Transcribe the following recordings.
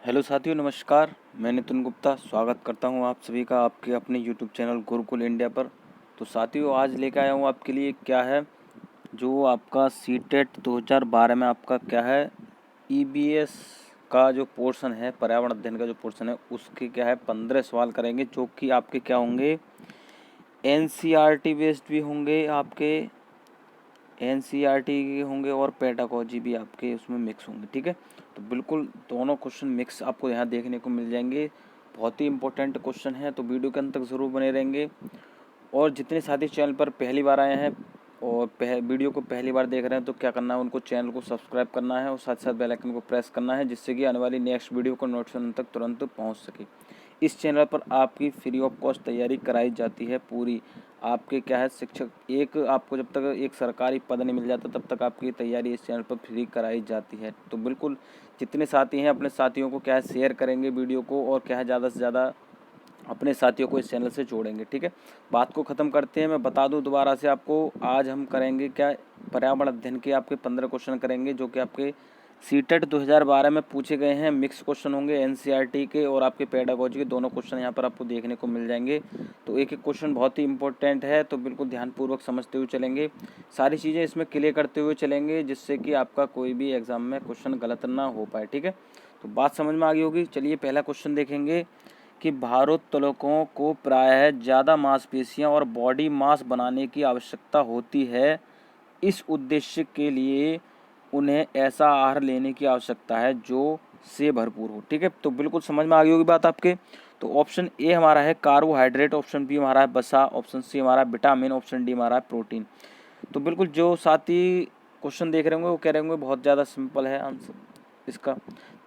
Hello साथियों, नमस्कार। मैं नितिन गुप्ता स्वागत करता हूं आप सभी का आपके अपने यूट्यूब चैनल गुरुकुल इंडिया पर। तो साथियों, आज लेकर आया हूं आपके लिए क्या है, जो आपका सीटेट 2012 में आपका क्या है, ईबीएस का जो पोर्शन है, पर्यावरण अध्ययन का जो पोर्शन है, उसके क्या है 15 सवाल करेंगे, जो कि आपके क्या होंगे, एनसीईआरटी बेस्ड भी होंगे, आपके एनसीईआरटी के होंगे और पेडागोजी भी आपके उसमें मिक्स होंगे। ठीक है, तो बिल्कुल दोनों क्वेश्चन मिक्स आपको यहाँ देखने को मिल जाएंगे। बहुत ही इंपॉर्टेंट क्वेश्चन है, तो वीडियो के अंत तक ज़रूर बने रहेंगे। और जितने साथी चैनल पर पहली बार आए हैं और वीडियो को पहली बार देख रहे हैं, तो क्या करना है, उनको चैनल को सब्सक्राइब करना है और साथ साथ बेल आइकन को प्रेस करना है, जिससे कि आने वाली नेक्स्ट वीडियो का नोटिफिकेशन तक तुरंत पहुंच सके। इस चैनल पर आपकी फ्री ऑफ कॉस्ट तैयारी कराई जाती है पूरी। आपके क्या है, शिक्षक एक आपको जब तक एक सरकारी पद नहीं मिल जाता तब तक आपकी तैयारी इस चैनल पर फ्री कराई जाती है। तो बिल्कुल जितने साथी हैं अपने साथियों को क्या है शेयर करेंगे वीडियो को, और क्या है ज़्यादा से ज़्यादा अपने साथियों को इस चैनल से जोड़ेंगे। ठीक है, बात को ख़त्म करते हैं। मैं बता दूं दोबारा से आपको, आज हम करेंगे क्या, पर्यावरण अध्ययन के आपके 15 क्वेश्चन करेंगे, जो कि आपके सीटेट 2012 में पूछे गए हैं। मिक्स क्वेश्चन होंगे, एनसीईआरटी के और आपके पेडागोजी के दोनों क्वेश्चन यहाँ पर आपको देखने को मिल जाएंगे। तो एक एक क्वेश्चन बहुत ही इंपॉर्टेंट है, तो बिल्कुल ध्यानपूर्वक समझते हुए चलेंगे, सारी चीज़ें इसमें क्लियर करते हुए चलेंगे, जिससे कि आपका कोई भी एग्जाम में क्वेश्चन गलत ना हो पाए। ठीक है, तो बात समझ में आ गई होगी। चलिए पहला क्वेश्चन देखेंगे कि भारोत्तोलकों को प्रायः ज़्यादा मांसपेशियां और बॉडी मास बनाने की आवश्यकता होती है। इस उद्देश्य के लिए उन्हें ऐसा आहार लेने की आवश्यकता है जो से भरपूर हो। ठीक है, तो बिल्कुल समझ में आ गई होगी बात आपके। तो ऑप्शन ए हमारा है कार्बोहाइड्रेट, ऑप्शन बी हमारा है वसा, ऑप्शन सी हमारा है विटामिन, ऑप्शन डी हमारा है प्रोटीन। तो बिल्कुल जो साथी क्वेश्चन देख रहे होंगे वो कह रहे होंगे बहुत ज़्यादा सिंपल है आंसर इसका।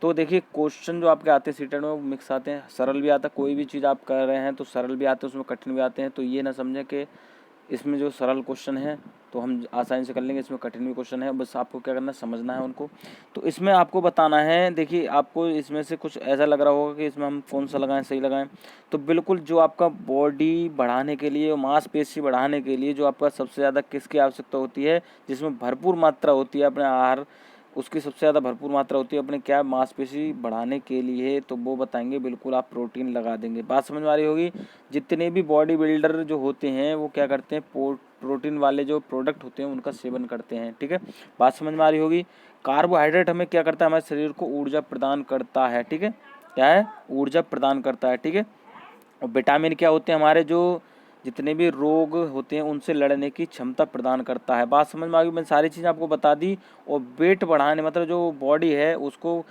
तो देखिए क्वेश्चन जो आपके आते हैं सीटेट में वो मिक्स आते हैं, सरल भी आता है, कोई भी चीज़ आप कर रहे हैं तो सरल भी आते हैं, उसमें कठिन भी आते हैं। तो ये ना समझें कि इसमें जो सरल क्वेश्चन है तो हम आसानी से कर लेंगे, इसमें कठिन भी क्वेश्चन है, बस आपको क्या करना है, समझना है उनको। तो इसमें आपको बताना है, देखिए आपको इसमें से कुछ ऐसा लग रहा होगा कि इसमें हम कौन सा लगाएं, सही लगाएं। तो बिल्कुल जो आपका बॉडी बढ़ाने के लिए और मांसपेशी बढ़ाने के लिए जो आपका सबसे ज़्यादा किसकी आवश्यकता होती है, जिसमें भरपूर मात्रा होती है अपने आहार, उसकी सबसे ज़्यादा भरपूर मात्रा होती है अपने क्या, मांसपेशी बढ़ाने के लिए, तो वो बताएंगे। बिल्कुल आप प्रोटीन लगा देंगे। बात समझ में आ रही होगी। जितने भी बॉडी बिल्डर जो होते हैं वो क्या करते हैं, प्रोटीन वाले जो प्रोडक्ट होते हैं उनका सेवन करते हैं। ठीक है, बात समझ में आ रही होगी। कार्बोहाइड्रेट हमें क्या करता है, हमारे शरीर को ऊर्जा प्रदान करता है। ठीक है, क्या है, ऊर्जा प्रदान करता है। ठीक है, और विटामिन क्या होते हैं, हमारे जो जितने भी रोग होते हैं उनसे लड़ने की क्षमता प्रदान करता है। बात समझ में आ गई, मैंने सारी चीज़ें आपको बता दी। और वेट बढ़ाने मतलब जो बॉडी है उसको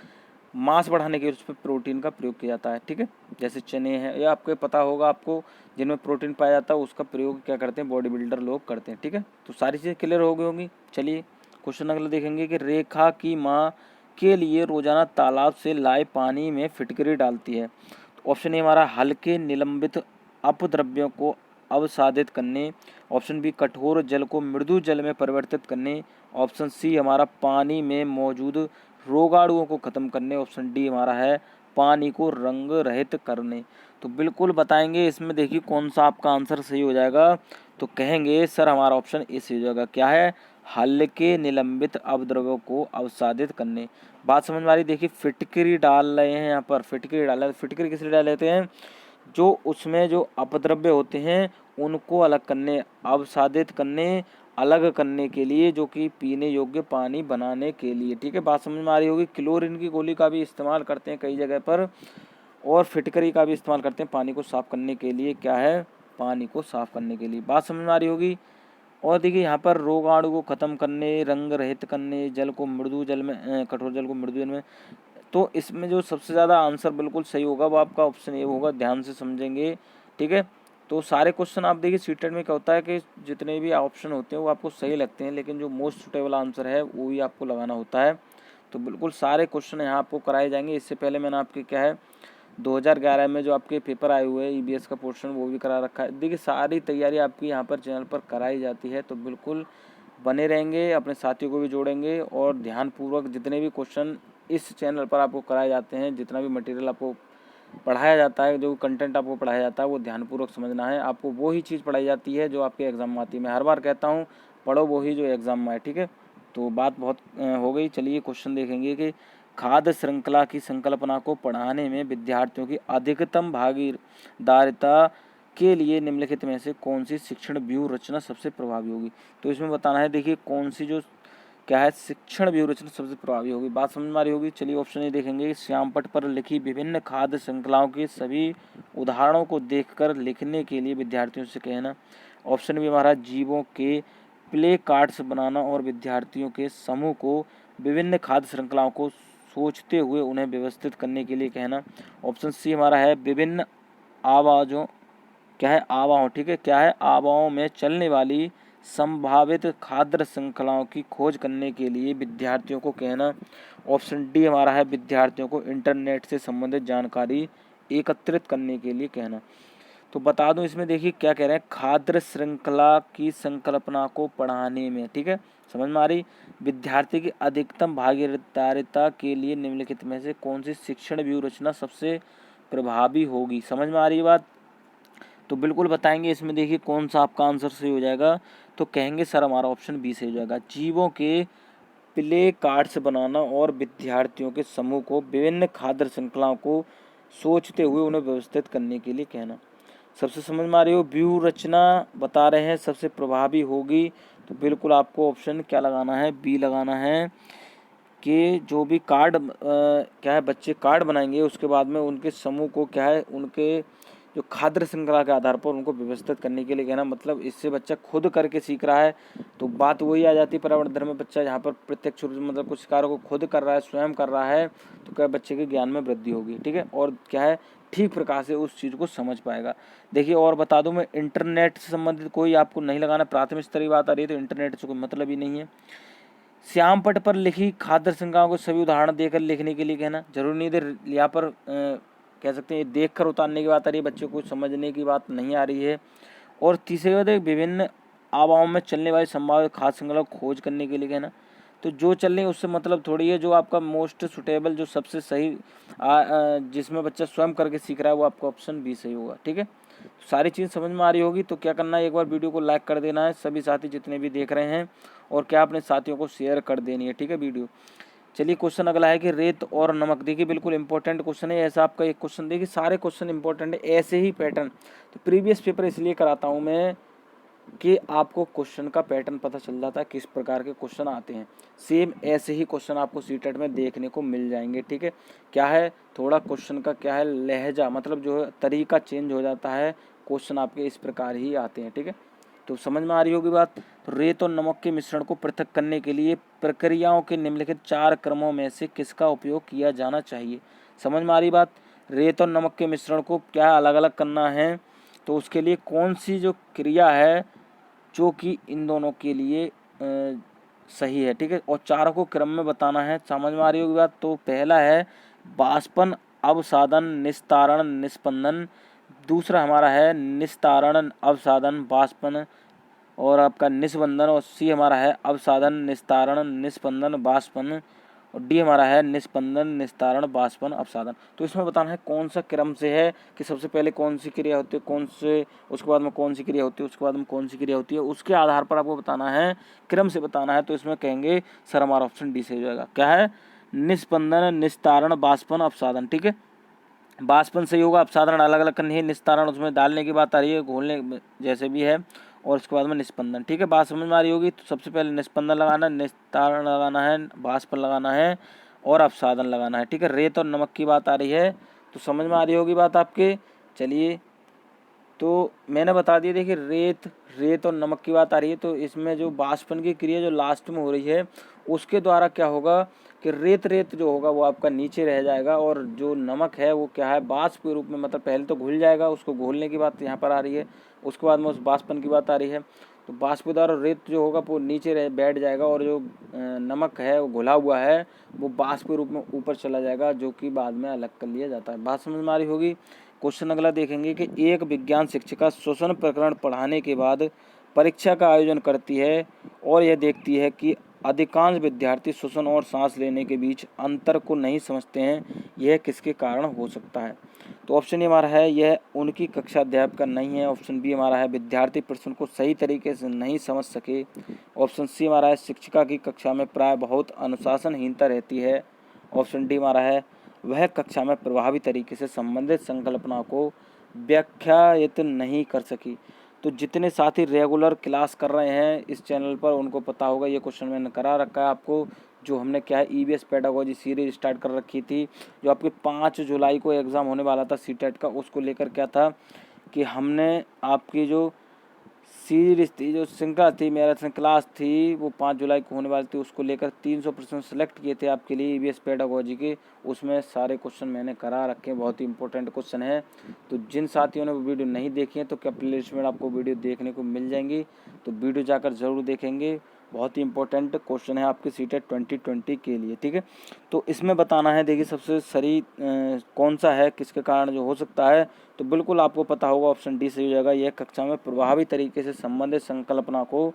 मांस बढ़ाने के लिए उस पर प्रोटीन का प्रयोग किया जाता है। ठीक है, जैसे चने हैं, ये आपको पता होगा, आपको जिनमें प्रोटीन पाया जाता है उसका प्रयोग क्या करते हैं, बॉडी बिल्डर लोग करते हैं। ठीक है, तो सारी चीज़ें क्लियर हो गई होंगी। चलिए क्वेश्चन अगला देखेंगे कि रेखा की माँ के लिए रोजाना तालाब से लाए पानी में फिटकरी डालती है। तो ऑप्शन ए हमारा हल्के निलंबित अपद्रव्यों को अवसादित करने, ऑप्शन बी कठोर जल को मृदु जल में परिवर्तित करने, ऑप्शन सी हमारा पानी में मौजूद रोगाणुओं को खत्म करने, ऑप्शन डी हमारा है पानी को रंग रहित करने। तो बिल्कुल बताएंगे इसमें, देखिए कौन सा आपका आंसर सही हो जाएगा। तो कहेंगे सर हमारा ऑप्शन ए सही हो जाएगा, क्या है, हल्के निलंबित अपद्रव्यों को अवसादित करने। बात समझ में आ रही। देखिए फिटकरी डाल रहे हैं, यहाँ पर फिटकरी डाल रहे हैं, फिटकरी किस लिए डाल लेते हैं, जो उसमें जो अपद्रव्य होते हैं उनको अलग करने, अवसादित करने, अलग करने के लिए, जो कि पीने योग्य पानी बनाने के लिए। ठीक है, बात समझ में आ रही होगी। क्लोरीन की गोली का भी इस्तेमाल करते हैं कई जगह पर, और फिटकरी का भी इस्तेमाल करते हैं पानी को साफ करने के लिए, क्या है, पानी को साफ करने के लिए। बात समझ में आ रही होगी। और देखिए यहाँ पर रोगाणु को खत्म करने, रंग रहित करने, जल को मृदु जल में कठोर जल को मृदु जल में। तो इसमें जो सबसे ज़्यादा आंसर बिल्कुल सही होगा वो आपका ऑप्शन ए होगा, ध्यान से समझेंगे। ठीक है, तो सारे क्वेश्चन आप देखिए सीटेट में क्या होता है कि जितने भी ऑप्शन होते हैं वो आपको सही लगते हैं, लेकिन जो मोस्ट सुटेबल आंसर है वो ही आपको लगाना होता है। तो बिल्कुल सारे क्वेश्चन यहाँ आपको कराए जाएंगे। इससे पहले मैंने आपके क्या है 2011 में जो आपके पेपर आए हुए हैं ईबीएस का पोर्शन, वो भी करा रखा है। देखिए सारी तैयारी आपकी यहाँ पर चैनल पर कराई जाती है, तो बिल्कुल बने रहेंगे, अपने साथियों को भी जोड़ेंगे, और ध्यानपूर्वक जितने भी क्वेश्चन इस चैनल पर आपको कराए जाते हैं, जितना भी मटेरियल आपको पढ़ाया जाता है, जो कंटेंट आपको पढ़ाया जाता है, वो ध्यानपूर्वक समझना है। आपको वो ही चीज़ पढ़ाई जाती है जो आपके एग्ज़ाम में आती है। मैं हर बार कहता हूँ पढ़ो वो ही जो एग्ज़ाम में आए। ठीक है, तो बात बहुत हो गई। चलिए क्वेश्चन देखेंगे कि खाद्य श्रृंखला की संकल्पना को पढ़ाने में विद्यार्थियों की अधिकतम भागीदारिता के लिए निम्नलिखित में से कौन सी शिक्षण व्यूह रचना सबसे प्रभावी होगी। तो इसमें बताना है, देखिए कौन सी जो क्या है शिक्षण व्यूह रचना सबसे प्रभावी होगी। बात समझ में आ रही होगी। चलिए ऑप्शन ए देखेंगे। श्याम पट पर लिखी विभिन्न खाद्य श्रृंखलाओं के सभी उदाहरणों को देखकर लिखने के लिए विद्यार्थियों से कहना। ऑप्शन बी हमारा जीवों के प्ले कार्ड्स बनाना और विद्यार्थियों के समूह को विभिन्न खाद्य श्रृंखलाओं को सोचते हुए उन्हें व्यवस्थित करने के लिए कहना। ऑप्शन सी हमारा है विभिन्न आवाज़ों आवाओं, ठीक है, क्या है आवाओं में चलने वाली संभावित खाद्य श्रृंखलाओं की खोज करने के लिए विद्यार्थियों को कहना। ऑप्शन डी हमारा है विद्यार्थियों को इंटरनेट से संबंधित जानकारी एकत्रित करने के लिए कहना। तो बता दूं इसमें देखिए क्या कह रहे हैं, खाद्य श्रृंखला की संकल्पना को पढ़ाने में, ठीक है, समझ में आ रही, विद्यार्थी की अधिकतम भागीदारिता के लिए निम्नलिखित में से कौन सी शिक्षण व्यूह रचना सबसे प्रभावी होगी। समझ में आ रही बात। तो बिल्कुल बताएंगे इसमें, देखिए कौन सा आपका आंसर सही हो जाएगा। तो कहेंगे सर हमारा ऑप्शन बी सही हो जाएगा, जीवों के प्ले कार्ड्स बनाना और विद्यार्थियों के समूह को विभिन्न खाद्य श्रृंखलाओं को सोचते हुए उन्हें व्यवस्थित करने के लिए कहना। सबसे समझ में आ रही हो, व्यूह रचना बता रहे हैं सबसे प्रभावी होगी। तो बिल्कुल आपको ऑप्शन क्या लगाना है, बी लगाना है कि जो भी कार्ड क्या है बच्चे कार्ड बनाएंगे उसके बाद में उनके समूह को क्या है उनके जो खाद्य श्रृंखला के आधार पर उनको व्यवस्थित करने के लिए कहना। मतलब इससे बच्चा खुद करके सीख रहा है, तो बात वही आ जाती है पर्यावरण धर्म में बच्चा यहाँ पर प्रत्यक्ष रूप से मतलब कुछ कार्य को खुद कर रहा है, स्वयं कर रहा है, तो क्या बच्चे के ज्ञान में वृद्धि होगी, ठीक है, और क्या है ठीक प्रकार से उस चीज़ को समझ पाएगा। देखिए और बता दूं मैं, इंटरनेट से संबंधित कोई आपको नहीं लगाना, प्राथमिक स्तर की बात आ रही है तो इंटरनेट से कोई मतलब ही नहीं है। श्याम पट पर लिखी खाद्य श्रृंखलाओं को सभी उदाहरण देकर लिखने के लिए कहना। जरूरी नहीं है यहाँ पर कह सकते हैं देख कर उतारने की बात आ रही है, बच्चों को समझने की बात नहीं आ रही है। और तीसरी बात है विभिन्न आवाओं में चलने वाली संभावित खाद्य श्रृंखला को खोज करने के लिए कहना। तो जो चल रही है उससे मतलब थोड़ी है, जो आपका मोस्ट सुटेबल जो सबसे सही जिसमें बच्चा स्वयं करके सीख रहा है वो आपका ऑप्शन बी सही होगा, ठीक है। सारी चीज़ समझ में आ रही होगी। तो क्या करना है, एक बार वीडियो को लाइक कर देना है सभी साथी जितने भी देख रहे हैं, और क्या अपने साथियों को शेयर कर देनी है, ठीक है वीडियो। चलिए क्वेश्चन अगला है कि रेत और नमक, देखिए बिल्कुल इंपॉर्टेंट क्वेश्चन है। ऐसा आपका एक क्वेश्चन, देखिए सारे क्वेश्चन इंपॉर्टेंट है, ऐसे ही पैटर्न। तो प्रीवियस पेपर इसलिए कराता हूँ मैं कि आपको क्वेश्चन का पैटर्न पता चल जाता है किस प्रकार के क्वेश्चन आते हैं। सेम ऐसे ही क्वेश्चन आपको सीटेट में देखने को मिल जाएंगे, ठीक है। क्या है थोड़ा क्वेश्चन का क्या है लहजा, मतलब जो है तरीका चेंज हो जाता है, क्वेश्चन आपके इस प्रकार ही आते हैं, ठीक है। तो समझ में आ रही होगी बात। तो रेत और नमक के मिश्रण को पृथक करने के लिए प्रक्रियाओं के निम्नलिखित 4 क्रमों में से किसका उपयोग किया जाना चाहिए। समझ में आ रही बात। रेत और नमक के मिश्रण को क्या अलग अलग करना है, तो उसके लिए कौन सी जो क्रिया है जो कि इन दोनों के लिए सही है, ठीक है, और चारों को क्रम में बताना है। समझ में आ रही होगी बात। तो पहला है वाष्पन, अवसादन, निस्तारण, निस्पंदन। दूसरा हमारा है निस्तारण, अवसादन, वाष्पन और आपका निस्पंदन। और सी हमारा है अवसादन, निस्तारण, निस्पंदन, वाष्पन। और डी हमारा है निस्पंदन, निस्तारण, वाष्पन, अवसादन। तो इसमें बताना है कौन सा क्रम से है कि सबसे पहले कौन सी क्रिया होती है, कौन से उसके बाद में कौन सी क्रिया होती है, उसके बाद में कौन सी क्रिया होती है, उसके आधार पर आपको बताना है, क्रम से बताना है। तो इसमें कहेंगे सर हमारा ऑप्शन डी से हो जाएगा। क्या है निस्पंदन, निस्तारण, वाष्पन, अवसादन, ठीक है। वाष्पन सही होगा, अपसारण अलग अलग करनी है, निस्तारण उसमें डालने की बात आ रही है, घोलने जैसे भी है, और उसके बाद में निस्पंदन, ठीक है। बात समझ में आ रही होगी। तो सबसे पहले निस्पंदन लगाना है, निस्तारण लगाना है, वाष्पन लगाना है और अपसारण लगाना है, ठीक है। रेत और नमक की बात आ रही है, तो समझ में आ रही होगी बात आपके। चलिए तो मैंने बता दिया, देखिए रेत और नमक की बात आ रही है, तो इसमें जो वाष्पन की क्रिया जो लास्ट में हो रही है उसके द्वारा क्या होगा कि रेत जो होगा वो आपका नीचे रह जाएगा, और जो नमक है वो क्या है वाष्प के रूप में, मतलब पहले तो घुल जाएगा, उसको घोलने की बात यहाँ पर आ रही है, उसके बाद में उस वाष्पन की बात आ रही है। तो वाष्प के द्वारा रेत जो होगा वो नीचे बैठ जाएगा, और जो नमक है वो घुला हुआ है वो वाष्प के रूप में ऊपर चला जाएगा, जो कि बाद में अलग कर लिया जाता है। बात समझ में आ रही होगी। क्वेश्चन अगला देखेंगे कि एक विज्ञान शिक्षिका श्वसन प्रकरण पढ़ाने के बाद परीक्षा का आयोजन करती है और यह देखती है कि अधिकांश विद्यार्थी श्वसन और सांस लेने के बीच अंतर को नहीं समझते हैं, यह किसके कारण हो सकता है। तो ऑप्शन ए हमारा है यह उनकी कक्षा अध्यापक नहीं है। ऑप्शन बी हमारा है विद्यार्थी प्रश्न को सही तरीके से नहीं समझ सके। ऑप्शन सी हमारा है शिक्षिका की कक्षा में प्राय बहुत अनुशासनहीनता रहती है। ऑप्शन डी हमारा है वह कक्षा में प्रभावी तरीके से संबंधित संकल्पना को व्याख्यायित नहीं कर सकी। तो जितने साथी रेगुलर क्लास कर रहे हैं इस चैनल पर उनको पता होगा, ये क्वेश्चन मैंने करा रखा है आपको। जो हमने क्या है ईवीएस पेडागोजी सीरीज स्टार्ट कर रखी थी, जो आपके 5 जुलाई को एग्ज़ाम होने वाला था सीटेट का, उसको लेकर क्या था कि हमने आपकी जो सीरीज थी, जो श्रृंखला थी, मैराथन क्लास थी, वो 5 जुलाई को होने वाली थी, उसको लेकर 300 प्रश्न सेलेक्ट किए थे आपके लिए ईवीएस पेडागोजी के। उसमें सारे क्वेश्चन मैंने करा रखे हैं, बहुत ही इंपॉर्टेंट क्वेश्चन है। तो जिन साथियों ने वो वीडियो नहीं देखी है तो क्या प्लेलिस्ट में आपको वीडियो देखने को मिल जाएंगी, तो वीडियो जाकर ज़रूर देखेंगे। बहुत ही इंपॉर्टेंट क्वेश्चन है आपके सीटेट 2020 के लिए, ठीक है। तो इसमें बताना है, देखिए सबसे सही कौन सा है, किसके कारण जो हो सकता है, तो बिल्कुल आपको पता होगा ऑप्शन डी सही हो जाएगा। यह कक्षा में प्रभावी तरीके से संबंधित संकल्पना को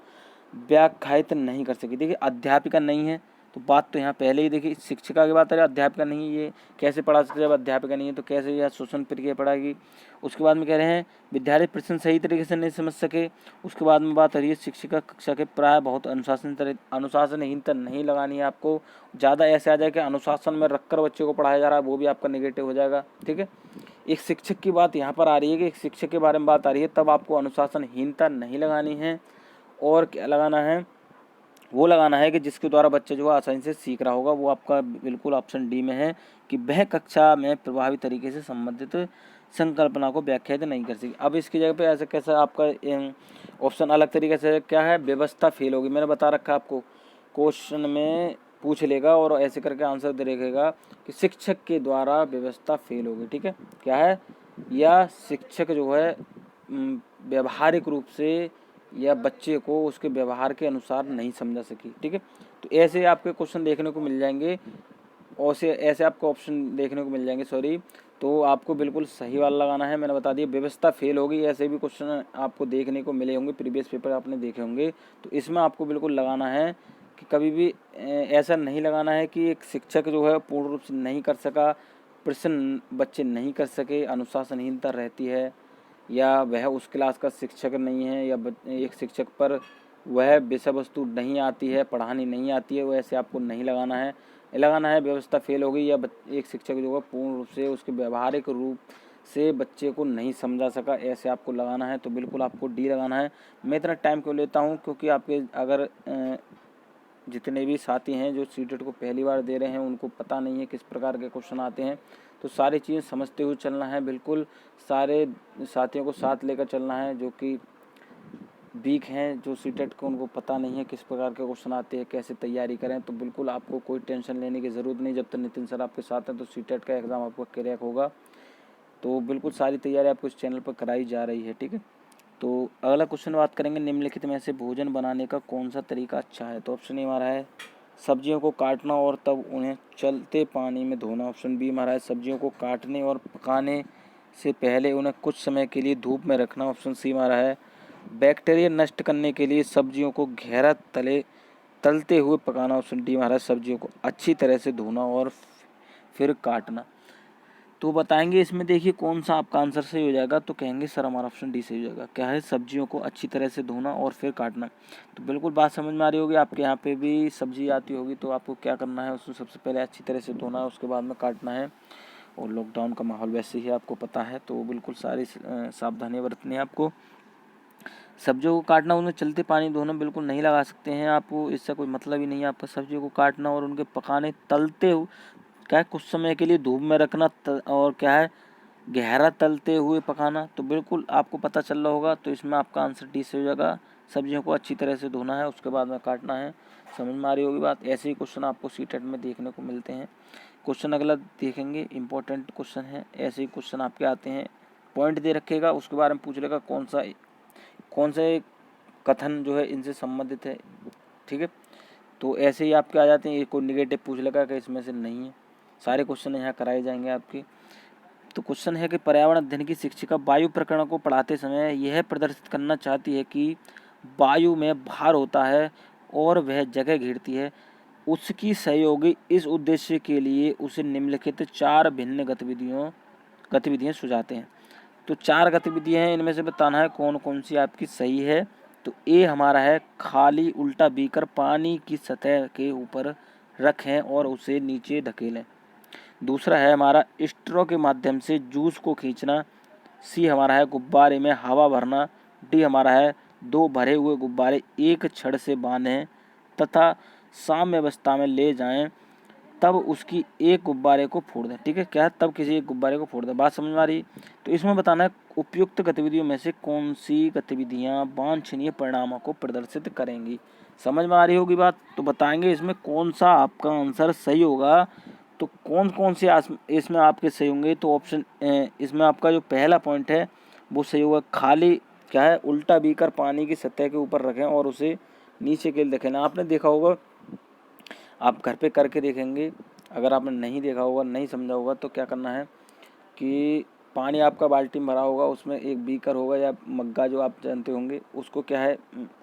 व्याख्यायित नहीं कर सकी। देखिए अध्यापिका नहीं है, तो बात तो यहाँ पहले ही देखिए शिक्षिका की बात है, अध्यापिका नहीं है, ये कैसे पढ़ा सकते जब अध्यापिका नहीं है, तो कैसे यह शोषण प्रक्रिया पढ़ाएगी। उसके बाद में कह रहे हैं विद्यार्थी प्रश्न सही तरीके से नहीं समझ सके। उसके बाद में बात हो रही है शिक्षिका कक्षा के प्राय बहुत अनुशासनहीनता नहीं लगानी है आपको। ज़्यादा ऐसे आ जाए कि अनुशासन में रखकर बच्चे को पढ़ाया जा रहा है, वो भी आपका नेगेटिव हो जाएगा, ठीक है। एक शिक्षक की बात यहाँ पर आ रही है कि एक शिक्षक के बारे में बात आ रही है, तब आपको अनुशासनहीनता नहीं लगानी है। और क्या लगाना है, वो लगाना है कि जिसके द्वारा बच्चे जो है आसानी से सीख रहा होगा। वो आपका बिल्कुल ऑप्शन डी में है कि वह कक्षा में प्रभावी तरीके से संबंधित संकल्पना को व्याख्यायित नहीं कर सकी। अब इसकी जगह पे ऐसे कैसा आपका ऑप्शन अलग तरीके से क्या है, व्यवस्था फेल होगी। मैंने बता रखा है आपको, क्वेश्चन में पूछ लेगा और ऐसे करके आंसर दे देगा कि शिक्षक के द्वारा व्यवस्था फेल होगी, ठीक है। क्या है, या शिक्षक जो है व्यवहारिक रूप से या बच्चे को उसके व्यवहार के अनुसार नहीं समझा सकी, ठीक है। तो ऐसे आपके क्वेश्चन देखने को मिल जाएंगे, और ऐसे आपको ऑप्शन देखने को मिल जाएंगे, सॉरी। तो आपको बिल्कुल सही वाला लगाना है। मैंने बता दिया व्यवस्था फेल होगी, ऐसे भी क्वेश्चन आपको देखने को मिले होंगे, प्रीवियस पेपर आपने देखे होंगे। तो इसमें आपको बिल्कुल लगाना है कि कभी भी ऐसा नहीं लगाना है कि एक शिक्षक जो है पूर्ण रूप से नहीं कर सका, प्रश्न बच्चे नहीं कर सके, अनुशासनहीनता रहती है, या वह उस क्लास का शिक्षक नहीं है, या एक शिक्षक पर वह विषय वस्तु नहीं आती है, पढ़ानी नहीं आती है, वैसे आपको नहीं लगाना है। लगाना है व्यवस्था फेल हो गई, या एक शिक्षक जो है पूर्ण रूप से उसके व्यवहारिक रूप से बच्चे को नहीं समझा सका, ऐसे आपको लगाना है। तो बिल्कुल आपको डी लगाना है। मैं इतना टाइम क्यों लेता हूँ, क्योंकि आपके अगर जितने भी साथी हैं जो सीटेट को पहली बार दे रहे हैं उनको पता नहीं है किस प्रकार के क्वेश्चन आते हैं, तो सारी चीज़ें समझते हुए चलना है। बिल्कुल सारे साथियों को साथ लेकर चलना है जो कि वीक हैं, जो सीटेट को उनको पता नहीं है किस प्रकार के क्वेश्चन आते हैं, कैसे तैयारी करें। तो बिल्कुल आपको कोई टेंशन लेने की ज़रूरत नहीं, जब तक नितिन सर आपके साथ हैं तो सीटेट का एग्ज़ाम आपका क्रैक होगा। तो बिल्कुल सारी तैयारी आपको इस चैनल पर कराई जा रही है, ठीक है। तो अगला क्वेश्चन बात करेंगे, निम्नलिखित में से भोजन बनाने का कौन सा तरीका अच्छा है। तो ऑप्शन ए हमारा है सब्जियों को काटना और तब उन्हें चलते पानी में धोना। ऑप्शन बी हमारा है सब्जियों को काटने और पकाने से पहले उन्हें कुछ समय के लिए धूप में रखना। ऑप्शन सी हमारा है बैक्टीरिया नष्ट करने के लिए सब्जियों को गहरा तलते हुए पकाना। ऑप्शन डी हमारा सब्जियों को अच्छी तरह से धोना और फिर काटना। तो बताएंगे इसमें, देखिए कौन सा आपका आंसर सही हो जाएगा, तो कहेंगे सर हमारा ऑप्शन डी सही हो जाएगा। क्या है, सब्जियों को अच्छी तरह से धोना और फिर काटना। तो बिल्कुल बात समझ में आ रही होगी, आपके यहाँ पे भी सब्जी आती होगी, तो आपको क्या करना है, उसको सबसे पहले अच्छी तरह से धोना है, उसके बाद में काटना है। और लॉकडाउन का माहौल वैसे ही आपको पता है, तो बिल्कुल सारी सावधानियाँ बरतनी है आपको। सब्जियों को काटना, उनमें चलते पानी धोना बिल्कुल नहीं लगा सकते हैं आप, इससे कोई मतलब ही नहीं है आपका। सब्जियों को काटना और उनके पकाने, तलते हुए क्या है, कुछ समय के लिए धूप में रखना, और क्या है गहरा तलते हुए पकाना। तो बिल्कुल आपको पता चल रहा होगा, तो इसमें आपका आंसर डी से हो जाएगा। सब्जियों को अच्छी तरह से धोना है, उसके बाद में काटना है। समझ में आ रही होगी बात। ऐसे ही क्वेश्चन आपको सीटेट में देखने को मिलते हैं। क्वेश्चन अगला देखेंगे, इंपॉर्टेंट क्वेश्चन है, ऐसे ही क्वेश्चन आपके आते हैं। पॉइंट दे रखेगा, उसके बारे में पूछ लेगा कौन से कथन जो है इनसे संबंधित है, ठीक है। तो ऐसे ही आपके आ जाते हैं, कोई निगेटिव पूछ लेगा कि इसमें से नहीं है। सारे क्वेश्चन यहाँ कराए जाएंगे आपके। तो क्वेश्चन है कि पर्यावरण अध्ययन की शिक्षिका वायु प्रकरण को पढ़ाते समय यह प्रदर्शित करना चाहती है कि वायु में भार होता है और वह जगह घेरती है। उसकी सहयोगी इस उद्देश्य के लिए उसे निम्नलिखित 4 भिन्न गतिविधियाँ सुझाते हैं। तो 4 गतिविधियाँ हैं, इनमें से बताना है कौन कौन सी आपकी सही है। तो ए हमारा है खाली उल्टा बीकर पानी की सतह के ऊपर रखें और उसे नीचे धकेलें। दूसरा है हमारा स्ट्रॉ के माध्यम से जूस को खींचना। सी हमारा है गुब्बारे में हवा भरना। डी हमारा है 2 भरे हुए गुब्बारे एक छड़ से बांधें तथा साम्य अवस्था में ले जाएं, तब उसकी एक गुब्बारे को फोड़ दें। ठीक है, क्या है, तब किसी एक गुब्बारे को फोड़ दें। बात समझ में आ रही? तो इसमें बताना है उपयुक्त गतिविधियों में से कौन सी गतिविधियां वांछनीय परिणामों को प्रदर्शित करेंगी। समझ में आ रही होगी बात? तो बताएंगे इसमें कौन सा आपका आंसर सही होगा। तो कौन कौन से इसमें आपके सही होंगे, तो ऑप्शन इसमें आपका जो पहला पॉइंट है वो सही होगा। खाली क्या है, उल्टा बीकर पानी की सतह के ऊपर रखें और उसे नीचे के लिए धकेलें। आपने देखा होगा, आप घर पे करके देखेंगे। अगर आपने नहीं देखा होगा, नहीं समझा होगा, तो क्या करना है कि पानी आपका बाल्टी में भरा होगा, उसमें एक बीकर होगा या मग्गा जो आप जानते होंगे, उसको क्या है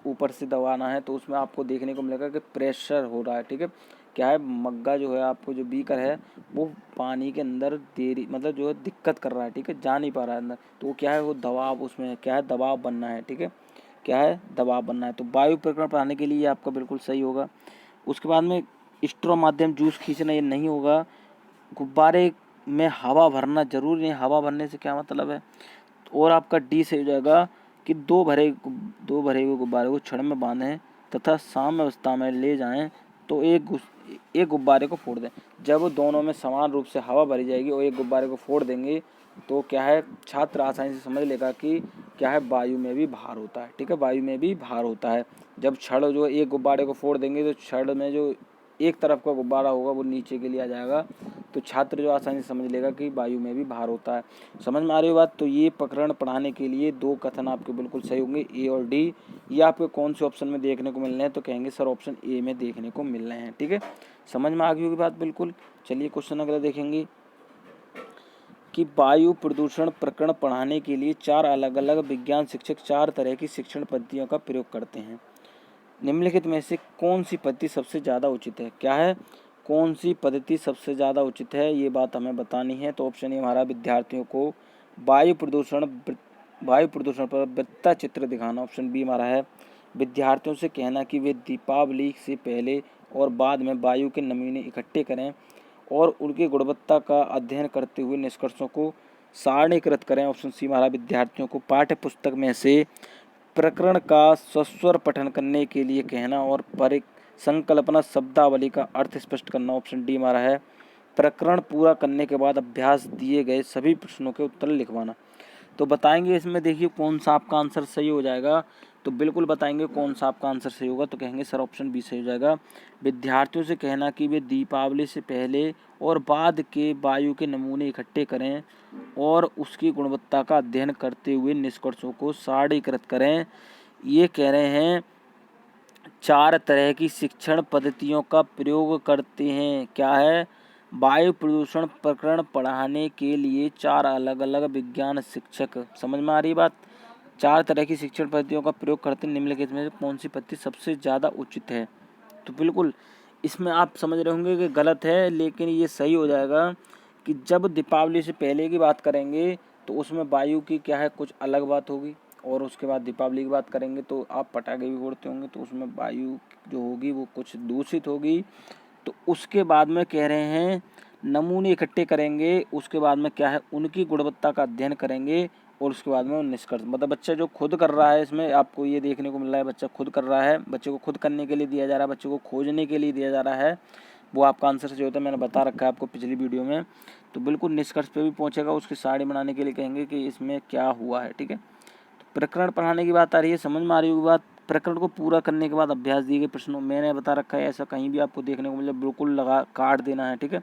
ऊपर से दबाना है, तो उसमें आपको देखने को मिलेगा कि प्रेशर हो रहा है। ठीक है, क्या है, मग्गा जो है आपको जो बीकर है वो पानी के अंदर देरी मतलब जो है दिक्कत कर रहा है। ठीक है, जा नहीं पा रहा है अंदर, तो वो क्या है, वो दबाव उसमें क्या है, दबाव बनना है। ठीक है, क्या है, दबाव बनना है। तो वायु प्रकरण बढ़ाने के लिए ये आपका बिल्कुल सही होगा। उसके बाद में स्ट्रॉ माध्यम जूस खींचना, ये नहीं होगा। गुब्बारे में हवा भरना जरूरी नहीं, हवा भरने से क्या मतलब है। और आपका डी सही हो जाएगा कि 2 भरे हुए गुब्बारे को छड़ में बांधें तथा साम्य अवस्था में ले जाएं, तो एक गुब्बारे को फोड़ दें। जब दोनों में समान रूप से हवा भरी जाएगी और एक गुब्बारे को फोड़ देंगे, तो क्या है, छात्र आसानी से समझ लेगा कि क्या है, वायु में भी भार होता है। ठीक है, वायु में भी भार होता है। जब छड़ जो एक गुब्बारे को फोड़ देंगे, तो छड़ में जो एक तरफ का गुब्बारा होगा वो नीचे के लिए आ जाएगा, तो छात्र जो आसानी से समझ लेगा कि वायु में भी भार होता है। समझ में आ रही है बात? तो ये प्रकरण पढ़ाने के लिए 2 कथन आपके बिल्कुल सही होंगे, ए और डी। ये आपको कौन से ऑप्शन में देखने को मिल रहे हैं, तो कहेंगे सर ऑप्शन ए में देखने को मिल रहे हैं। ठीक है, समझ में आ गई होगी बात बिल्कुल। चलिए क्वेश्चन अगला देखेंगे कि वायु प्रदूषण प्रकरण पढ़ाने के लिए 4 अलग अलग विज्ञान शिक्षक 4 तरह की शिक्षण पद्धतियों का प्रयोग करते हैं। निम्नलिखित में से कौन सी पद्धति सबसे ज़्यादा उचित है। क्या है, कौन सी पद्धति सबसे ज़्यादा उचित है, ये बात हमें बतानी है। तो ऑप्शन ए हमारा विद्यार्थियों को वायु प्रदूषण पर वृत्ता चित्र दिखाना। ऑप्शन बी हमारा है विद्यार्थियों से कहना कि वे दीपावली से पहले और बाद में वायु के नमूने इकट्ठे करें और उनकी गुणवत्ता का अध्ययन करते हुए निष्कर्षों को सारणीकृत करें। ऑप्शन सी हमारा विद्यार्थियों को पाठ्य पुस्तक में से प्रकरण का सस्वर पठन करने के लिए कहना और संकल्पना शब्दावली का अर्थ स्पष्ट करना। ऑप्शन डी हमारा है प्रकरण पूरा करने के बाद अभ्यास दिए गए सभी प्रश्नों के उत्तर लिखवाना। तो बताएंगे इसमें, देखिए कौन सा आपका आंसर सही हो जाएगा। तो बिल्कुल बताएंगे कौन सा आपका आंसर सही होगा। तो कहेंगे सर ऑप्शन बी सही हो जाएगा। विद्यार्थियों से कहना कि वे दीपावली से पहले और बाद के वायु के नमूने इकट्ठे करें और उसकी गुणवत्ता का अध्ययन करते हुए निष्कर्षों को सारणीकृत करें। ये कह रहे हैं 4 तरह की शिक्षण पद्धतियों का प्रयोग करते हैं। क्या है, वायु प्रदूषण प्रकरण पढ़ाने के लिए 4 अलग अलग विज्ञान शिक्षक। समझ में आ रही बात? 4 तरह की शिक्षण पद्धतियों का प्रयोग करते हैं। निम्नलिखित में से कौन सी पद्धति सबसे ज़्यादा उचित है। तो बिल्कुल इसमें आप समझ रहे होंगे कि गलत है, लेकिन ये सही हो जाएगा कि जब दीपावली से पहले की बात करेंगे तो उसमें वायु की क्या है, कुछ अलग बात होगी, और उसके बाद दीपावली की बात करेंगे तो आप पटाखे भी फोड़ते होंगे, तो उसमें वायु जो होगी वो कुछ दूषित होगी। तो उसके बाद में कह रहे हैं नमूने इकट्ठे करेंगे, उसके बाद में क्या है, उनकी गुणवत्ता का अध्ययन करेंगे और उसके बाद में निष्कर्ष। मतलब बच्चा जो खुद कर रहा है, इसमें आपको ये देखने को मिल रहा है बच्चा खुद कर रहा है, बच्चे को खुद करने के लिए दिया जा रहा है, बच्चे को खोजने के लिए दिया जा रहा है, वो आपका आंसर जो होता है मैंने बता रखा है आपको पिछली वीडियो में। तो बिल्कुल निष्कर्ष पे भी पहुंचेगा, उसकी साड़ी बनाने के लिए कहेंगे कि इसमें क्या हुआ है। ठीक है, तो प्रकरण पढ़ाने की बात आ रही है, समझ में आ रही होगी बात। प्रकरण को पूरा करने के बाद अभ्यास दिए गए प्रश्नों, मैंने बता रखा है, ऐसा कहीं भी आपको देखने को मिले बिल्कुल लगा काट देना है। ठीक है,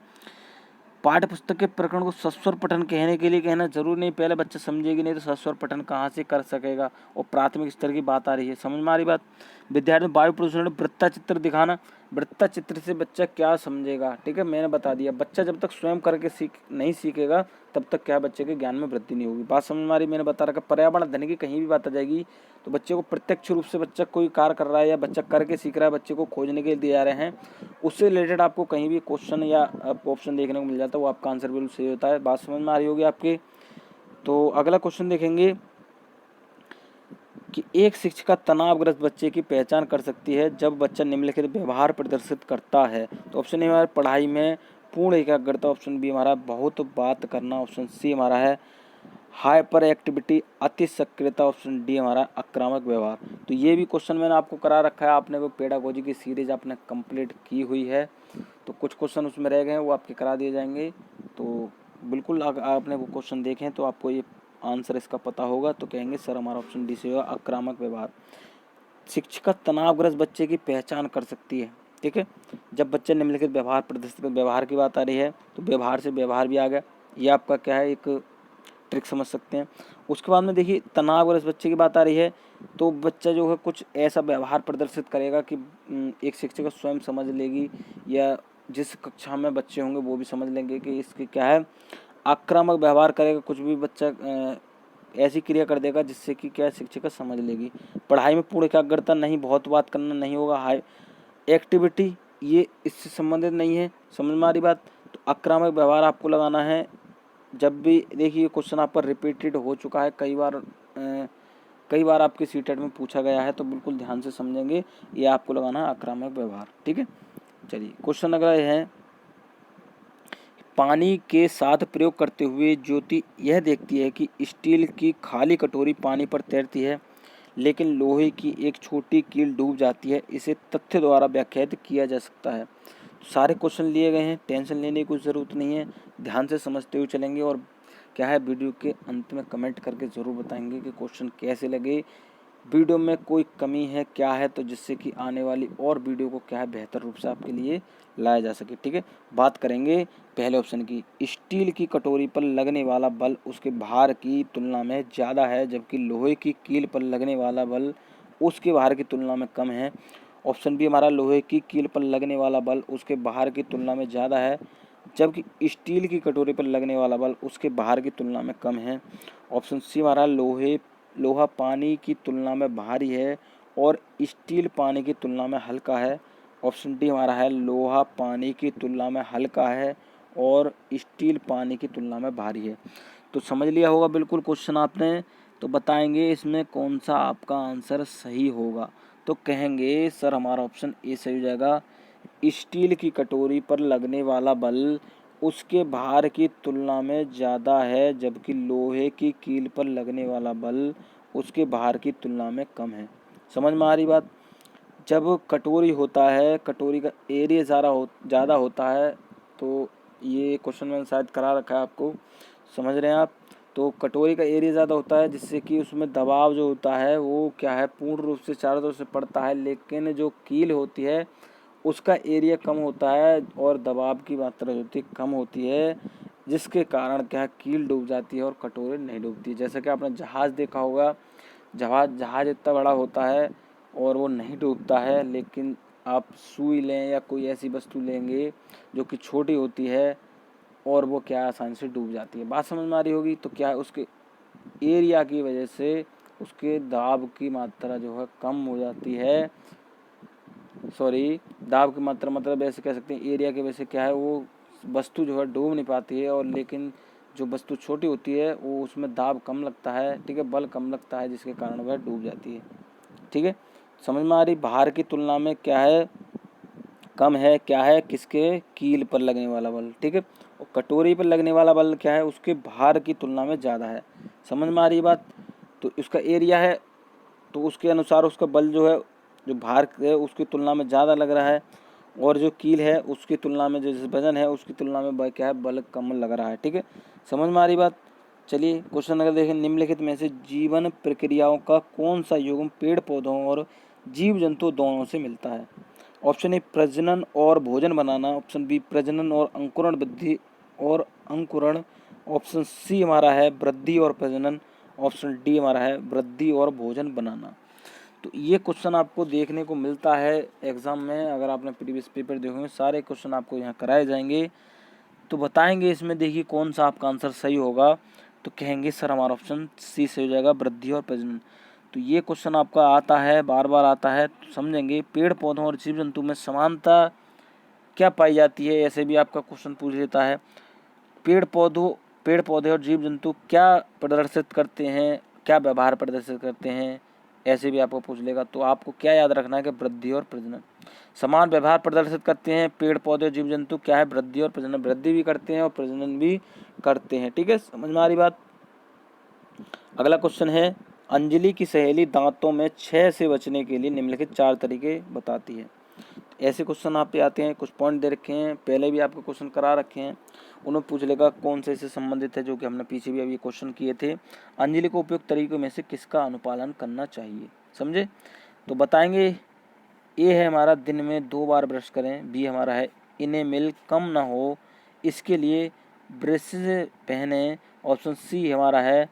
पाठ्य पुस्तक के प्रकरण को सस्वर पठन कहने के लिए कहना जरूरी नहीं, पहले बच्चा समझेगी नहीं तो सस्वर पठन कहाँ से कर सकेगा। और प्राथमिक स्तर की बात आ रही है, समझ में आ रही बात। विद्यार्थी वायु प्रदूषण वृत्ता चित्र दिखाना, वृत्ता चित्र से बच्चा क्या समझेगा। ठीक है, मैंने बता दिया, बच्चा जब तक स्वयं करके नहीं सीखेगा तब तक क्या बच्चे के ज्ञान में वृद्धि नहीं होगी। बात समझ में आ रही, मैंने बता रखा। पर्यावरण अध्ययन की कहीं भी बात आ जाएगी तो बच्चे को प्रत्यक्ष रूप से बच्चा कोई कार्य कर रहा है या बच्चा करके सीख रहा है, बच्चे को खोजने के लिए दिए जा रहे हैं, उससे रिलेटेड आपको कहीं भी क्वेश्चन या ऑप्शन देखने को मिल जाता है, वो आपका आंसर बिल्कुल सही होता है। बात समझ में आ रही होगी आपकी। तो अगला क्वेश्चन देखेंगे, कि एक शिक्षिका तनावग्रस्त बच्चे की पहचान कर सकती है जब बच्चा निम्नलिखित व्यवहार प्रदर्शित करता है। तो ऑप्शन ए हमारा पढ़ाई में पूर्ण एकाग्रता, ऑप्शन बी हमारा बहुत बात करना, ऑप्शन सी हमारा है हाइपर एक्टिविटी अति सक्रियता, ऑप्शन डी हमारा आक्रामक व्यवहार। तो ये भी क्वेश्चन मैंने आपको करा रखा है, आपने वो पेडागोजी की सीरीज आपने कंप्लीट की हुई है, तो कुछ क्वेश्चन उसमें रह गए हैं वो आपके करा दिए जाएंगे। तो बिल्कुल अगर आपने वो क्वेश्चन देखे हैं तो आपको ये आंसर इसका पता होगा, तो कहेंगे सर हमारा ऑप्शन डी से होगा आक्रामक व्यवहार। शिक्षिका तनावग्रस्त बच्चे की पहचान कर सकती है, ठीक है, जब बच्चे निम्नलिखित व्यवहार प्रदर्शित, व्यवहार की बात आ रही है तो व्यवहार से व्यवहार भी आ गया, ये आपका क्या है एक ट्रिक समझ सकते हैं। उसके बाद में देखिए तनावग्रस्त बच्चे की बात आ रही है तो बच्चा जो है कुछ ऐसा व्यवहार प्रदर्शित करेगा कि एक शिक्षिका स्वयं समझ लेगी या जिस कक्षा में बच्चे होंगे वो भी समझ लेंगे कि इसके क्या है, आक्रामक व्यवहार करेगा, कुछ भी बच्चा ऐसी क्रिया कर देगा जिससे कि क्या शिक्षिका समझ लेगी। पढ़ाई में पूर्ण एकाग्रता नहीं, बहुत बात करना नहीं होगा, हाई एक्टिविटी ये इससे संबंधित नहीं है, समझ में आ रही बात। तो आक्रामक व्यवहार आपको लगाना है, जब भी देखिए क्वेश्चन आप पर रिपीटेड हो चुका है कई बार आपके सीटेट में पूछा गया है, तो बिल्कुल ध्यान से समझेंगे, ये आपको लगाना है आक्रामक व्यवहार, ठीक है। चलिए क्वेश्चन अगला है, पानी के साथ प्रयोग करते हुए ज्योति यह देखती है कि स्टील की खाली कटोरी पानी पर तैरती है लेकिन लोहे की एक छोटी कील डूब जाती है, इसे तथ्य द्वारा व्याख्यात किया जा सकता है। सारे क्वेश्चन लिए गए हैं, टेंशन लेने की कुछ ज़रूरत नहीं है, ध्यान से समझते हुए चलेंगे और क्या है वीडियो के अंत में कमेंट करके ज़रूर बताएंगे कि क्वेश्चन कैसे लगे, वीडियो में कोई कमी है क्या है, तो जिससे कि आने वाली और वीडियो को क्या है बेहतर रूप से आपके लिए लाया जा सके, ठीक है। बात करेंगे पहले ऑप्शन की, स्टील की कटोरी पर लगने वाला बल उसके भार की तुलना में ज़्यादा है जबकि लोहे की कील पर लगने वाला बल उसके भार की तुलना में कम है। ऑप्शन बी हमारा लोहे की कील पर लगने वाला बल उसके भार की तुलना में ज़्यादा है जबकि स्टील की कटोरी पर लगने वाला बल उसके भार की तुलना में कम है। ऑप्शन सी हमारा लोहा पानी की तुलना में भारी है और स्टील पानी की तुलना में हल्का है। ऑप्शन डी हमारा है लोहा पानी की तुलना में हल्का है और स्टील पानी की तुलना में भारी है। तो समझ लिया होगा बिल्कुल क्वेश्चन आपने, तो बताएंगे इसमें कौन सा आपका आंसर सही होगा। तो कहेंगे सर हमारा ऑप्शन ए सही हो जाएगा, स्टील की कटोरी पर लगने वाला बल उसके भार की तुलना में ज़्यादा है जबकि लोहे की कील पर लगने वाला बल उसके भार की तुलना में कम है। समझ में आ रही बात। जब कटोरी होता है, कटोरी का एरिया ज़्यादा होता है, तो ये क्वेश्चन मैंने शायद करा रखा है आपको, समझ रहे हैं आप। तो कटोरी का एरिया ज़्यादा होता है जिससे कि उसमें दबाव जो होता है वो क्या है पूर्ण रूप से चारों तरफ से पड़ता है, लेकिन जो कील होती है उसका एरिया कम होता है और दबाव की मात्रा होती है कम होती है, जिसके कारण क्या कील डूब जाती है और कटोरी नहीं डूबती। जैसे कि आपने जहाज़ देखा होगा, जहाज़ इतना बड़ा होता है और वो नहीं डूबता है, लेकिन आप सुई लें या कोई ऐसी वस्तु लेंगे जो कि छोटी होती है और वो क्या आसानी से डूब जाती है। बात समझ में आ रही होगी। तो क्या उसके एरिया की वजह से उसके दाब की मात्रा जो है कम हो जाती है, दाब की मात्रा मतलब ऐसे कह सकते हैं एरिया की वजह से क्या है वो वस्तु जो है डूब नहीं पाती है, और लेकिन जो वस्तु छोटी होती है वो उसमें दाब कम लगता है, ठीक है, बल कम लगता है, जिसके कारण वह डूब जाती है, ठीक है। समझ में आ रही। भार की तुलना में क्या है कम है, क्या है किसके, कील पर लगने वाला बल, ठीक है, और कटोरी पर लगने वाला बल क्या है उसके भार की तुलना में ज़्यादा है। समझ में आ रही बात। तो उसका एरिया है तो उसके अनुसार उसका बल जो है जो भार है उसकी तुलना में ज़्यादा लग रहा है, और जो कील है उसकी तुलना में जो वजन है उसकी तुलना में क्या है बल कम लग रहा है, ठीक है। समझ में आ रही बात। चलिए क्वेश्चन अगर देखें, निम्नलिखित में से जीवन प्रक्रियाओं का कौन सा युग्म पेड़ पौधों और जीव जंतु दोनों से मिलता है। ऑप्शन ए प्रजनन और भोजन बनाना, ऑप्शन बी प्रजनन और अंकुरण वृद्धि और अंकुरण, ऑप्शन सी हमारा है वृद्धि और प्रजनन, ऑप्शन डी हमारा है वृद्धि और भोजन बनाना। तो ये क्वेश्चन आपको देखने को मिलता है एग्ज़ाम में, अगर आपने प्रीवियस पेपर देखे होंगे सारे क्वेश्चन आपको यहाँ कराए जाएंगे। तो बताएंगे इसमें देखिए कौन सा आपका आंसर सही होगा। तो कहेंगे सर हमारा ऑप्शन सी से हो जाएगा वृद्धि और प्रजनन। तो ये क्वेश्चन आपका आता है, बार बार आता है, तो समझेंगे पेड़ पौधों और जीव जंतु में समानता क्या पाई जाती है, ऐसे भी आपका क्वेश्चन पूछ लेता है। पेड़ पौधे और जीव जंतु क्या प्रदर्शित करते हैं, क्या व्यवहार प्रदर्शित करते हैं, ऐसे भी आपको पूछ लेगा। तो आपको क्या याद रखना है कि वृद्धि और प्रजनन समान व्यवहार प्रदर्शित करते हैं। पेड़ पौधे जीव जंतु क्या है, वृद्धि और प्रजनन, वृद्धि भी करते हैं और प्रजनन भी करते हैं। ठीक है, समझ में आ रही बात। अगला क्वेश्चन है, अंजलि की सहेली दांतों में क्षय से बचने के लिए निम्नलिखित 4 तरीके बताती है। ऐसे क्वेश्चन आप पे आते हैं, कुछ पॉइंट दे रखे हैं, पहले भी आपको क्वेश्चन करा रखे हैं, उन्हें पूछ लेगा कौन से इससे संबंधित है, जो कि हमने पीछे भी अभी क्वेश्चन किए थे। अंजलि को उपयुक्त तरीकों में से किसका अनुपालन करना चाहिए, समझे। तो बताएंगे, ए है हमारा दिन में 2 बार ब्रश करें, बी हमारा है इनेमिल कम ना हो इसके लिए ब्रशेज पहने, ऑप्शन सी हमारा है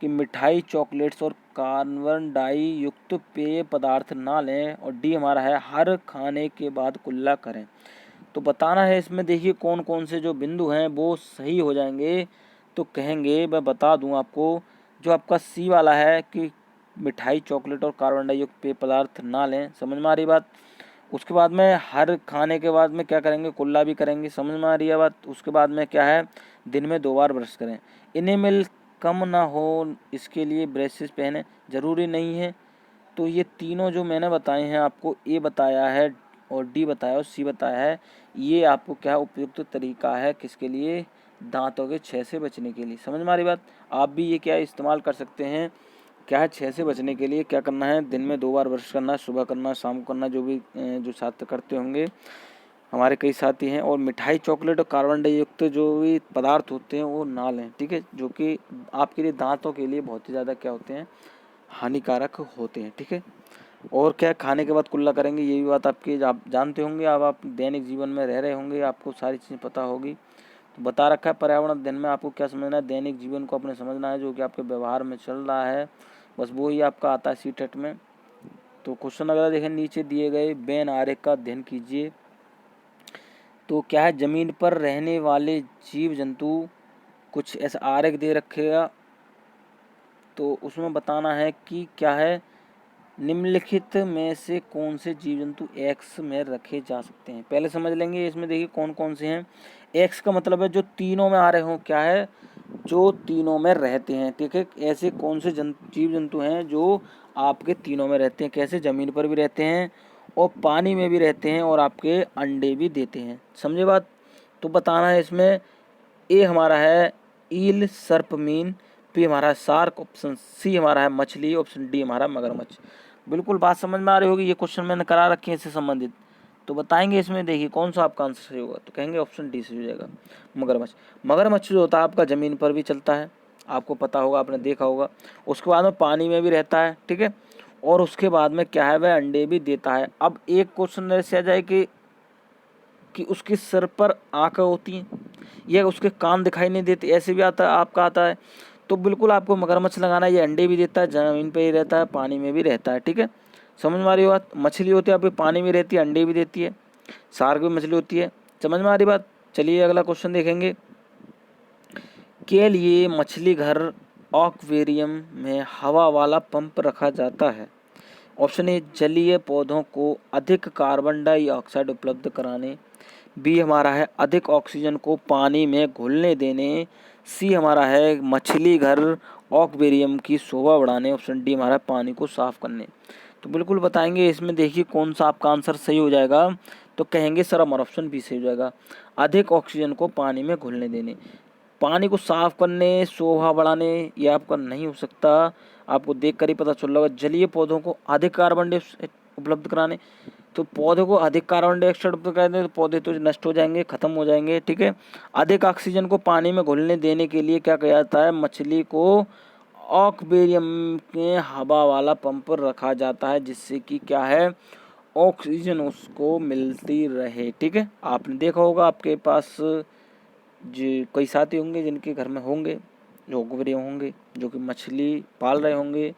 कि मिठाई चॉकलेट्स और कार्बन डाई युक्त पेय पदार्थ ना लें, और डी हमारा है हर खाने के बाद कुल्ला करें। तो बताना है इसमें, देखिए कौन कौन से जो बिंदु हैं वो सही हो जाएंगे। तो कहेंगे, मैं बता दूं आपको, जो आपका सी वाला है कि मिठाई चॉकलेट और कार्बन डाई युक्त पेय पदार्थ ना लें, समझ में आ रही बात। उसके बाद में हर खाने के बाद में क्या करेंगे, कुल्ला भी करेंगे, समझ में आ रही है बात। उसके बाद में क्या है, दिन में 2 बार ब्रश करें, इनेमिल कम ना हो इसके लिए ब्रेसेस पहने, ज़रूरी नहीं है। तो ये तीनों जो मैंने बताए हैं आपको, ए बताया है और डी बताया और सी बताया है, ये आपको क्या उपयुक्त तरीका है किसके लिए, दांतों के क्षय से बचने के लिए। समझ में आ रही बात। आप भी ये क्या इस्तेमाल कर सकते हैं, क्या है, क्षय से बचने के लिए क्या करना है, दिन में 2 बार ब्रश करना, सुबह करना, शाम को करना, जो भी जो छात्र करते होंगे, हमारे कई साथी हैं। और मिठाई चॉकलेट और कार्बन डाई युक्त जो भी पदार्थ होते हैं वो ना लें, ठीक है, जो कि आपके लिए दांतों के लिए बहुत ही ज़्यादा क्या होते हैं, हानिकारक होते हैं। ठीक है, और क्या खाने के बाद कुल्ला करेंगे, ये भी बात आपकी आप जानते होंगे, अब आप दैनिक जीवन में रह रहे होंगे, आपको सारी चीज़ें पता होगी। तो बता रखा है पर्यावरण अध्ययन में, आपको क्या समझना है, दैनिक जीवन को अपने समझना है, जो कि आपके व्यवहार में चल रहा है, बस वो ही आपका आता है सीटेट में। तो क्वेश्चन अगर देखें, नीचे दिए गए बेन आरेख का अध्ययन कीजिए। तो क्या है, ज़मीन पर रहने वाले जीव जंतु, कुछ ऐसा आरेख दे रखेगा, तो उसमें बताना है कि क्या है, निम्नलिखित में से कौन से जीव जंतु एक्स में रखे जा सकते हैं। पहले समझ लेंगे इसमें, देखिए कौन कौन से हैं। एक्स का मतलब है जो तीनों में आ रहे हों, क्या है, जो तीनों में रहते हैं। ठीक है, ऐसे कौन से जीव जंतु हैं जो आपके तीनों में रहते हैं, कैसे, ज़मीन पर भी रहते हैं और पानी में भी रहते हैं और आपके अंडे भी देते हैं, समझे बात। तो बताना है इसमें, ए हमारा है ईल सर्पमीन, बी हमारा है शार्क, ऑप्शन सी हमारा है मछली, ऑप्शन डी हमारा मगरमच्छ। बिल्कुल बात समझ में आ रही होगी, ये क्वेश्चन मैंने करा रखे हैं इससे संबंधित। तो बताएंगे इसमें, देखिए कौन सा आपका आंसर सही होगा। तो कहेंगे ऑप्शन डी से हो जाएगा, मगरमच्छ। मगरमच्छ जो होता है आपका ज़मीन पर भी चलता है, आपको पता होगा, आपने देखा होगा। उसके बाद में पानी में भी रहता है, ठीक है, और उसके बाद में क्या है, वह अंडे भी देता है। अब एक क्वेश्चन ऐसे आ जाए कि उसके सर पर आँखें होती हैं या उसके कान दिखाई नहीं देते, ऐसे भी आता है, आपका आता है। तो बिल्कुल आपको मगरमच्छ लगाना है, ये अंडे भी देता है, ज़मीन पे ही रहता है, पानी में भी रहता है। ठीक है, समझ में आ रही बात। मछली होती है आपकी पानी में रहती है, अंडे भी देती है, शार्क भी मछली होती है, समझ में आ रही बात। चलिए अगला क्वेश्चन देखेंगे। के लिए मछली घर एक्वेरियम में हवा वाला पंप रखा जाता है। ऑप्शन ए, जलीय पौधों को अधिक कार्बन डाइऑक्साइड उपलब्ध कराने, बी हमारा है अधिक ऑक्सीजन को पानी में घुलने देने, सी हमारा है मछली घर एक्वेरियम की शोभा बढ़ाने, ऑप्शन डी हमारा पानी को साफ करने। तो बिल्कुल बताएंगे इसमें, देखिए कौन सा आपका आंसर सही हो जाएगा। तो कहेंगे सर हमारा ऑप्शन बी सही हो जाएगा, अधिक ऑक्सीजन को पानी में घुलने देने। पानी को साफ करने, शोभा बढ़ाने, ये आपका नहीं हो सकता, आपको देख कर ही पता चल रहा होगा। जलीय पौधों को अधिक कार्बन डाइऑक्साइड उपलब्ध कराने, तो पौधे को अधिक कार्बन डाइऑक्साइड उपलब्ध कराने, तो पौधे तो नष्ट हो जाएंगे, खत्म हो जाएंगे। ठीक है, अधिक ऑक्सीजन को पानी में घुलने देने के लिए क्या किया जाता है, मछली को एक्वेरियम में हवा वाला पंप रखा जाता है, जिससे कि क्या है, ऑक्सीजन उसको मिलती रहे। ठीक है, आपने देखा होगा, आपके पास जो कई साथी होंगे जिनके घर में होंगे, जो एक्वेरियम होंगे, जो कि मछली पाल रहे होंगे,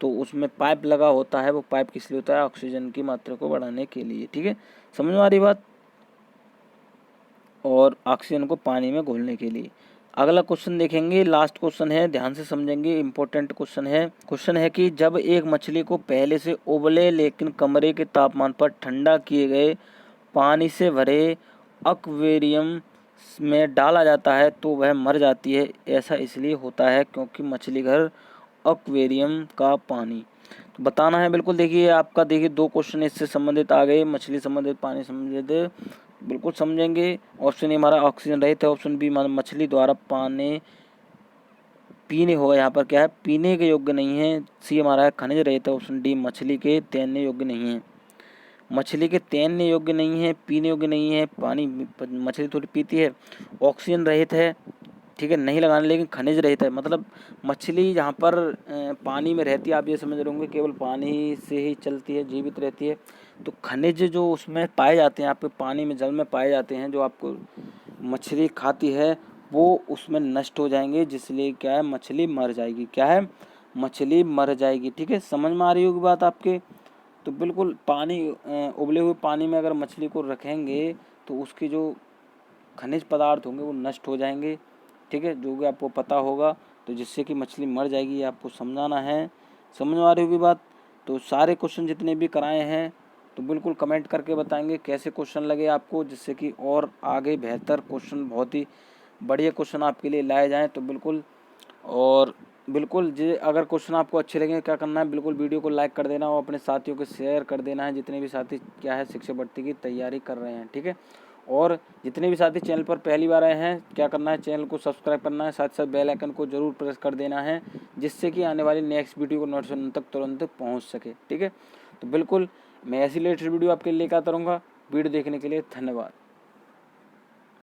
तो उसमें पाइप लगा होता है। वो पाइप किस लिए होता है, ऑक्सीजन की मात्रा को बढ़ाने के लिए। ठीक है, समझ में आ रही बात, और ऑक्सीजन को पानी में घोलने के लिए। अगला क्वेश्चन देखेंगे, लास्ट क्वेश्चन है, ध्यान से समझेंगे, इंपॉर्टेंट क्वेश्चन है कि जब एक मछली को पहले से उबले लेकिन कमरे के तापमान पर ठंडा किए गए पानी से भरे एक्वेरियम में डाला जाता है तो वह मर जाती है। ऐसा इसलिए होता है क्योंकि मछली घर एक्वेरियम का पानी, तो बताना है बिल्कुल। देखिए आपका, देखिए 2 क्वेश्चन इससे संबंधित आ गए, मछली संबंधित, पानी संबंधित, बिल्कुल समझेंगे। ऑप्शन ए हमारा ऑक्सीजन रहित है, ऑप्शन बी मछली द्वारा पानी पीने होगा, यहाँ पर क्या है, पीने के योग्य नहीं है। सी हमारा है खनिज रहित है, ऑप्शन डी मछली के तैरने योग्य नहीं है। मछली के तैरने योग्य नहीं है, पीने योग्य नहीं है, पानी मछली थोड़ी पीती है। ऑक्सीजन रहित है, ठीक है, नहीं लगाना, लेकिन खनिज रहित है, मतलब मछली जहाँ पर पानी में रहती है, आप ये समझ रहे होंगे केवल पानी से ही चलती है, जीवित रहती है। तो खनिज जो उसमें पाए जाते हैं, आपके पानी में, जल में पाए जाते हैं, जो आपको मछली खाती है, वो उसमें नष्ट हो जाएंगे, जिसलिए क्या है, मछली मर जाएगी। क्या है, मछली मर जाएगी। ठीक है, समझ में आ रही होगी बात आपके। तो बिल्कुल पानी, उबले हुए पानी में अगर मछली को रखेंगे तो उसकी जो खनिज पदार्थ होंगे वो नष्ट हो जाएंगे। ठीक है, जो कि आपको पता होगा, तो जिससे कि मछली मर जाएगी, ये आपको समझाना है। समझ में आ रही होगी बात। तो सारे क्वेश्चन जितने भी कराए हैं, तो बिल्कुल कमेंट करके बताएंगे कैसे क्वेश्चन लगे आपको, जिससे कि और आगे बेहतर क्वेश्चन, बहुत ही बढ़िया क्वेश्चन आपके लिए लाए जाएँ। तो बिल्कुल, और बिल्कुल जे अगर क्वेश्चन आपको अच्छे लगे, क्या करना है, बिल्कुल वीडियो को लाइक कर देना और अपने साथियों को शेयर कर देना है, जितने भी साथी क्या है, शिक्षक भर्ती की तैयारी कर रहे हैं। ठीक है, और जितने भी साथी चैनल पर पहली बार आए हैं, क्या करना है, चैनल को सब्सक्राइब करना है, साथ साथ बेल आइकन को जरूर प्रेस कर देना है, जिससे कि आने वाली नेक्स्ट वीडियो को नोटिफिकेशन तक तुरंत पहुँच सके। ठीक है, तो बिल्कुल मैं ऐसी लेटेस्ट वीडियो आपके लिए लेकर आता रहूँगा। वीडियो देखने के लिए धन्यवाद।